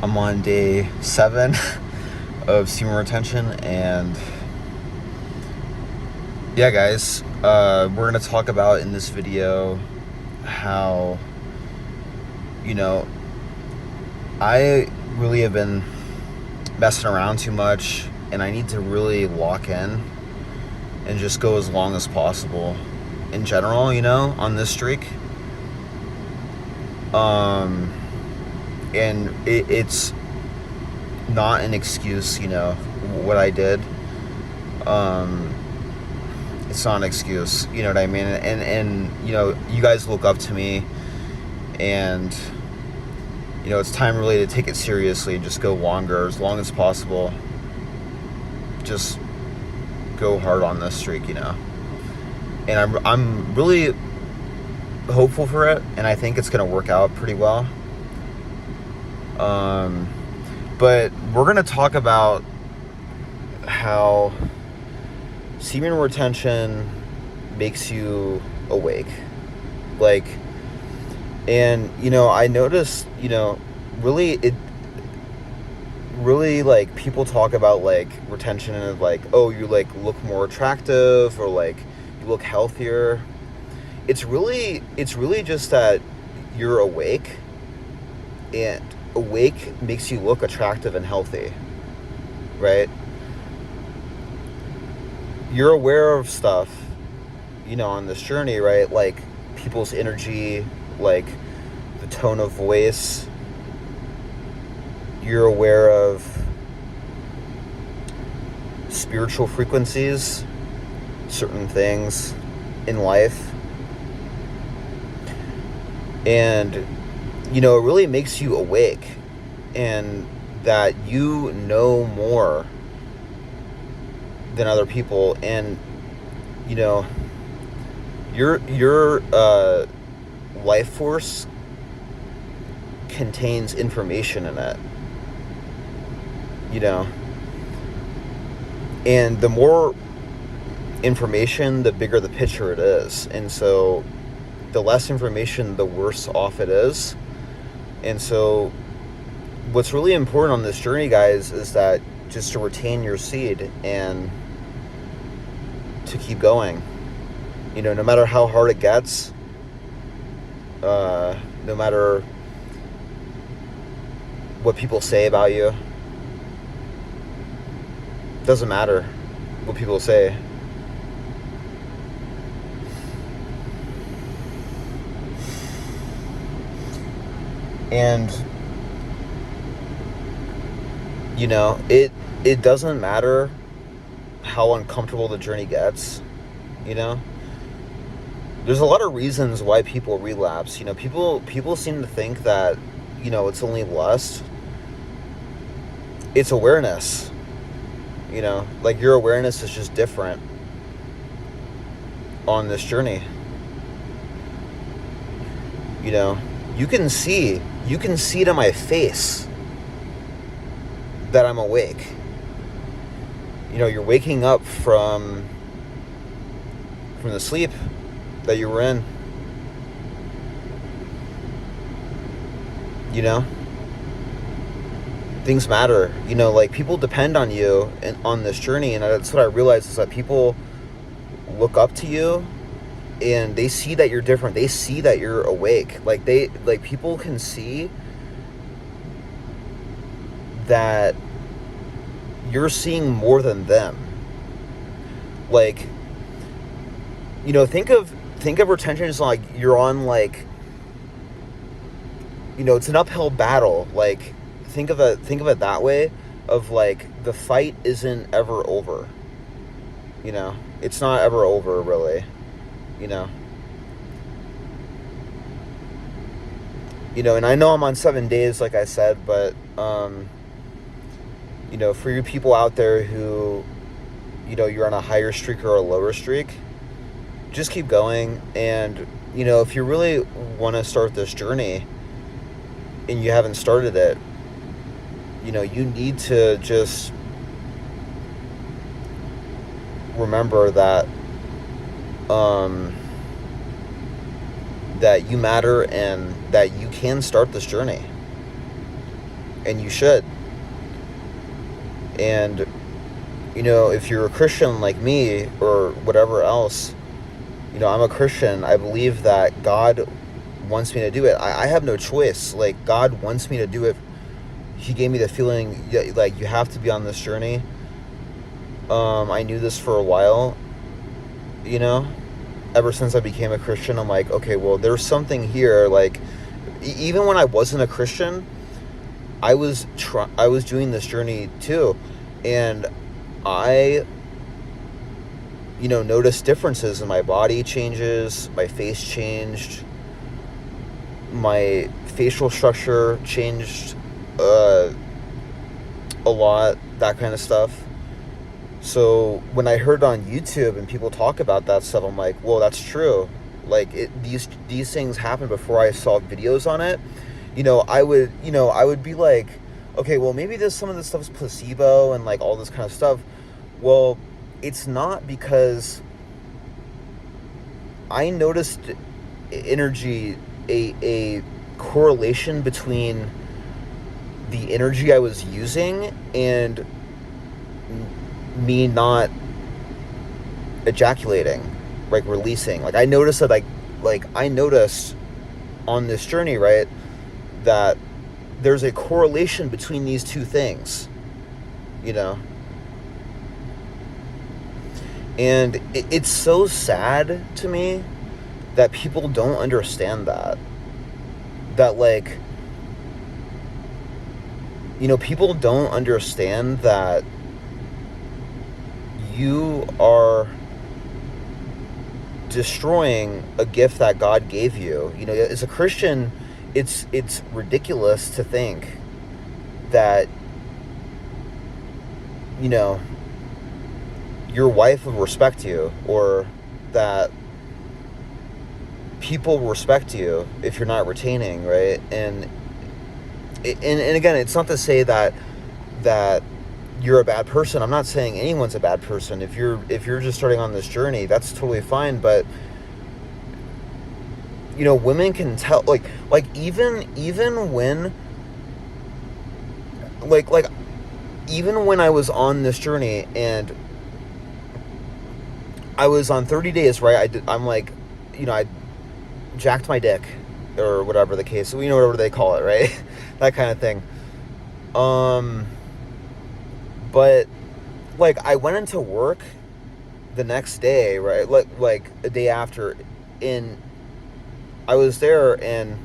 I'm on day 7 of Semen Retention, and yeah, guys, we're gonna talk about in this video how, I really have been messing around too much, and I need to really lock in and just go as long as possible in general, on this streak. And it's not an excuse, what I did. It's not an excuse, you know what I mean? And you guys look up to me, and, it's time really to take it seriously and just go longer, as long as possible. Just go hard on this streak, And I'm really hopeful for it, and I think it's going to work out pretty well. But we're going to talk about how semen retention makes you awake. And, I noticed, really, people talk about, retention and, oh, you, look more attractive, or, you look healthier. It's really just that you're awake, and awake makes you look attractive and healthy, right? You're aware of stuff, on this journey, right? Like people's energy, like the tone of voice. You're aware of spiritual frequencies, certain things in life. And, it really makes you awake, and that you know more than other people. And, your life force contains information in it, and the more information, the bigger the picture it is. And so the less information, the worse off it is. And so what's really important on this journey, guys, is that just to retain your seed and to keep going. No matter how hard it gets, no matter what people say about you, doesn't matter what people say. And, it doesn't matter how uncomfortable the journey gets, There's a lot of reasons why people relapse. People seem to think that, it's only lust. It's awareness. Your awareness is just different on this journey. You can see to my face that I'm awake. You're waking up from the sleep that you were in. Things matter. People depend on you and on this journey, and that's what I realized, is that people look up to you, and they see that you're different. They see that you're awake. People can see that you're seeing more than them. Think of retention as you're on it's an uphill battle. Think of it that way, of the fight isn't ever over. It's not ever over, really. And I know I'm on 7 days, like I said, but for you people out there who, you're on a higher streak or a lower streak, just keep going. And, if you really want to start this journey and you haven't started it, you need to just remember that that you matter and that you can start this journey. and you should. And, you know, if you're a Christian like me or whatever else, you know, I'm a Christian. I believe that God wants me to do it. I have no choice. Like, God wants me to do it. He gave me the feeling, like, you have to be on this journey. I knew this for a while, you know, ever since I became a Christian. I'm like, okay, well, there's something here. Like, even when I wasn't a Christian, I was doing this journey too, and I, you know, noticed differences in my body changes, my face changed, my facial structure changed a lot, that kind of stuff. So when I heard on YouTube and people talk about that stuff, I'm like, well, that's true. Like, these things happened before I saw videos on it. You know, I would be like, okay, well, maybe some of this stuff is placebo and like all this kind of stuff. Well, it's not, because I noticed a correlation between the energy I was using and me not ejaculating, like releasing. Like, I noticed that, like I noticed on this journey, right, that there's a correlation between these two things, you know. And it's so sad to me that people don't understand that like, you know, people don't understand that you are destroying a gift that God gave you. You know, as a Christian, it's ridiculous to think that, you know, your wife will respect you, or that people respect you if you're not retaining, right? And again, it's not to say that you're a bad person. I'm not saying anyone's a bad person. If you're just starting on this journey, that's totally fine. But, you know, women can tell, like even when even when I was on this journey and I was on 30 days, right? I'm like, you know, I jacked my dick, or whatever the case, you know, whatever they call it, right? That kind of thing. But, like, I went into work the next day, right? Like a day after, and I was there, and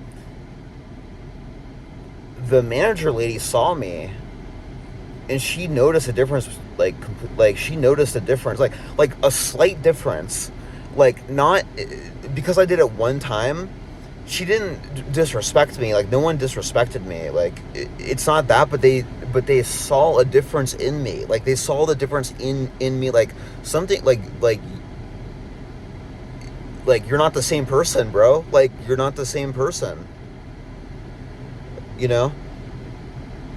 the manager lady saw me, and she noticed a difference, she noticed a difference, like a slight difference, like, not, because I did it one time, she didn't disrespect me, like, no one disrespected me, like, it's not that, but they saw a difference in me, like, they saw the difference in me, like, something, like, you're not the same person, bro, like, you're not the same person, you know,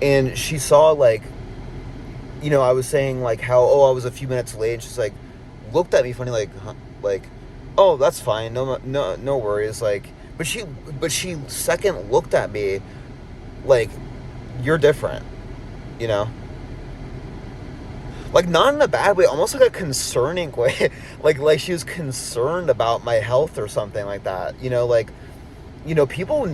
and she saw, like, you know, I was saying, like, how, I was a few minutes late, and she's like, looked at me funny, like, huh? Like, oh, that's fine, no worries, like, but she second looked at me, like, you're different, you know, like, not in a bad way, almost like a concerning way, like she was concerned about my health or something like that, you know, like, you know, people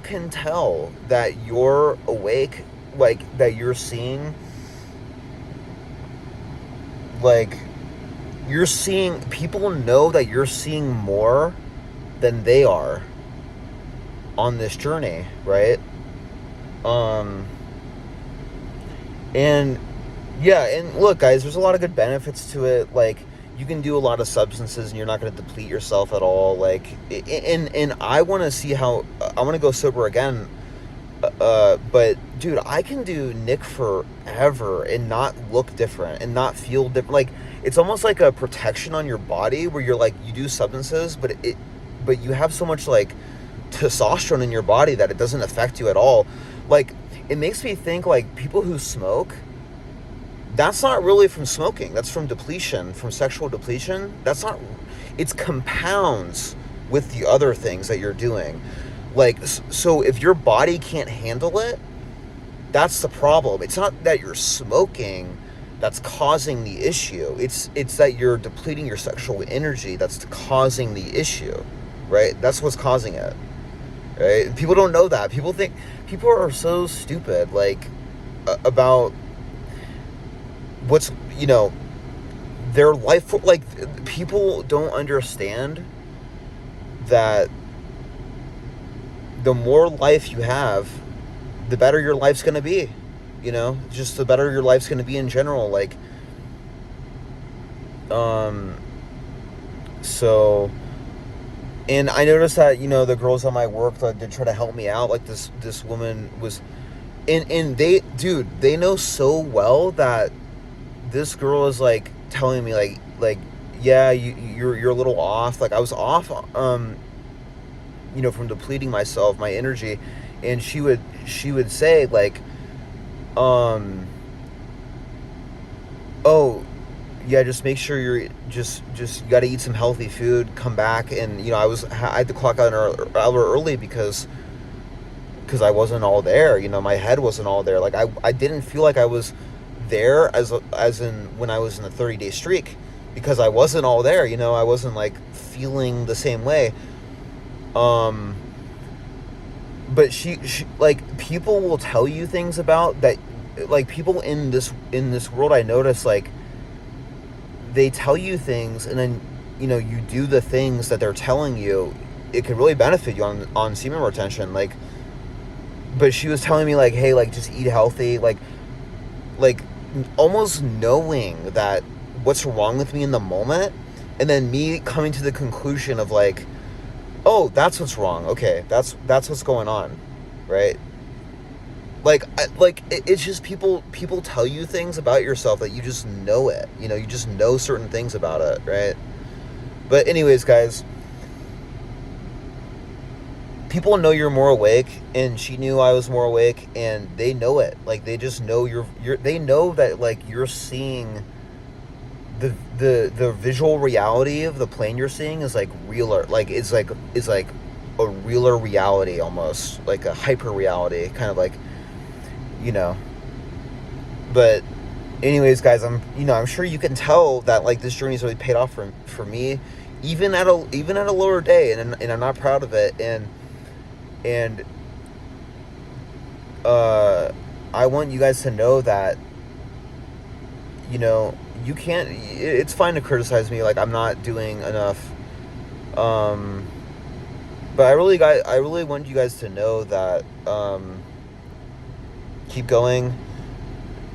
can tell that you're awake, like, that you're seeing, like, people know that you're seeing more than they are on this journey, right? And yeah, and look, guys, there's a lot of good benefits to it, like, you can do a lot of substances and you're not going to deplete yourself at all, like, and I want to see how, I want to go sober again, but dude, I can do Nick forever and not look different and not feel different. Like, it's almost like a protection on your body where you're like, you do substances, but you have so much, like, testosterone in your body that it doesn't affect you at all. Like, it makes me think, like, people who smoke, that's not really from smoking, that's from depletion, from sexual depletion. That's not, it's compounds with the other things that you're doing. Like, so if your body can't handle it, that's the problem. It's not that you're smoking that's causing the issue. It's that you're depleting your sexual energy that's causing the issue, right? That's what's causing it, right? People don't know that. People are so stupid, like, about what's, their life. Like, people don't understand that the more life you have, the better your life's going to be, just the better your life's going to be in general. Like, so, and I noticed that, the girls on my work that did try to help me out, like this woman was, and they know so well that this girl is like telling me like, yeah, you're a little off. Like, I was off, from depleting my energy. And she would say, like, oh, yeah, just make sure you're just you got to eat some healthy food, come back. And I had to clock out an hour early because I wasn't all there. My head wasn't all there. Like, I didn't feel like I was there as in when I was in a 30-day streak, because I wasn't all there. I wasn't like feeling the same way. But she like, people will tell you things about that, like, people in this world, I notice, like, they tell you things, and then you do the things that they're telling you. It could really benefit you on semen retention. Like, but she was telling me, like, hey, like, just eat healthy, like almost knowing that what's wrong with me in the moment, and then me coming to the conclusion of, like, oh, that's what's wrong. Okay, that's what's going on, right? Like, it's just people tell you things about yourself that you just know it. You just know certain things about it, right? But anyways, guys, people know you're more awake, and she knew I was more awake, and they know it. Like, they just know they know that, like, you're seeing the visual reality of the plane you're seeing is like realer, like it's like a realer reality, almost like a hyper reality, kind of like, but anyways, guys, I'm sure you can tell that, like, this journey's really paid off for me, even at a lower day, and I'm not proud of it, and I want you guys to know that, you can't, it's fine to criticize me, like, I'm not doing enough, but I really want you guys to know that, keep going,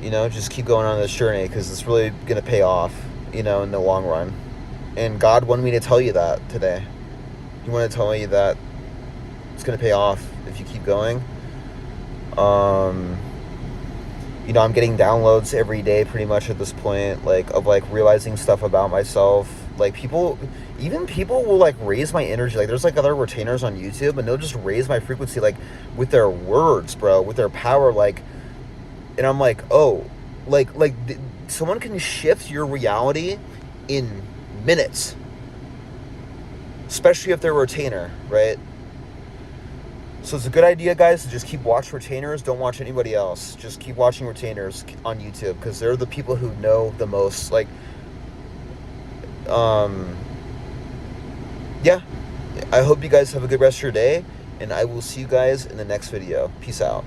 just keep going on this journey, because it's really going to pay off, in the long run. And God wanted me to tell you that today. He wanted to tell me that it's going to pay off if you keep going. I'm getting downloads every day pretty much at this point, like, of, like, realizing stuff about myself. Like, people will, like, raise my energy. Like, there's, like, other retainers on YouTube, and they'll just raise my frequency, like, with their words, bro, with their power, like, and I'm like, oh, like, someone can shift your reality in minutes, especially if they're a retainer, right? So it's a good idea, guys, to just keep watching retainers. Don't watch anybody else. Just keep watching retainers on YouTube, because they're the people who know the most. Like, yeah. I hope you guys have a good rest of your day, and I will see you guys in the next video. Peace out.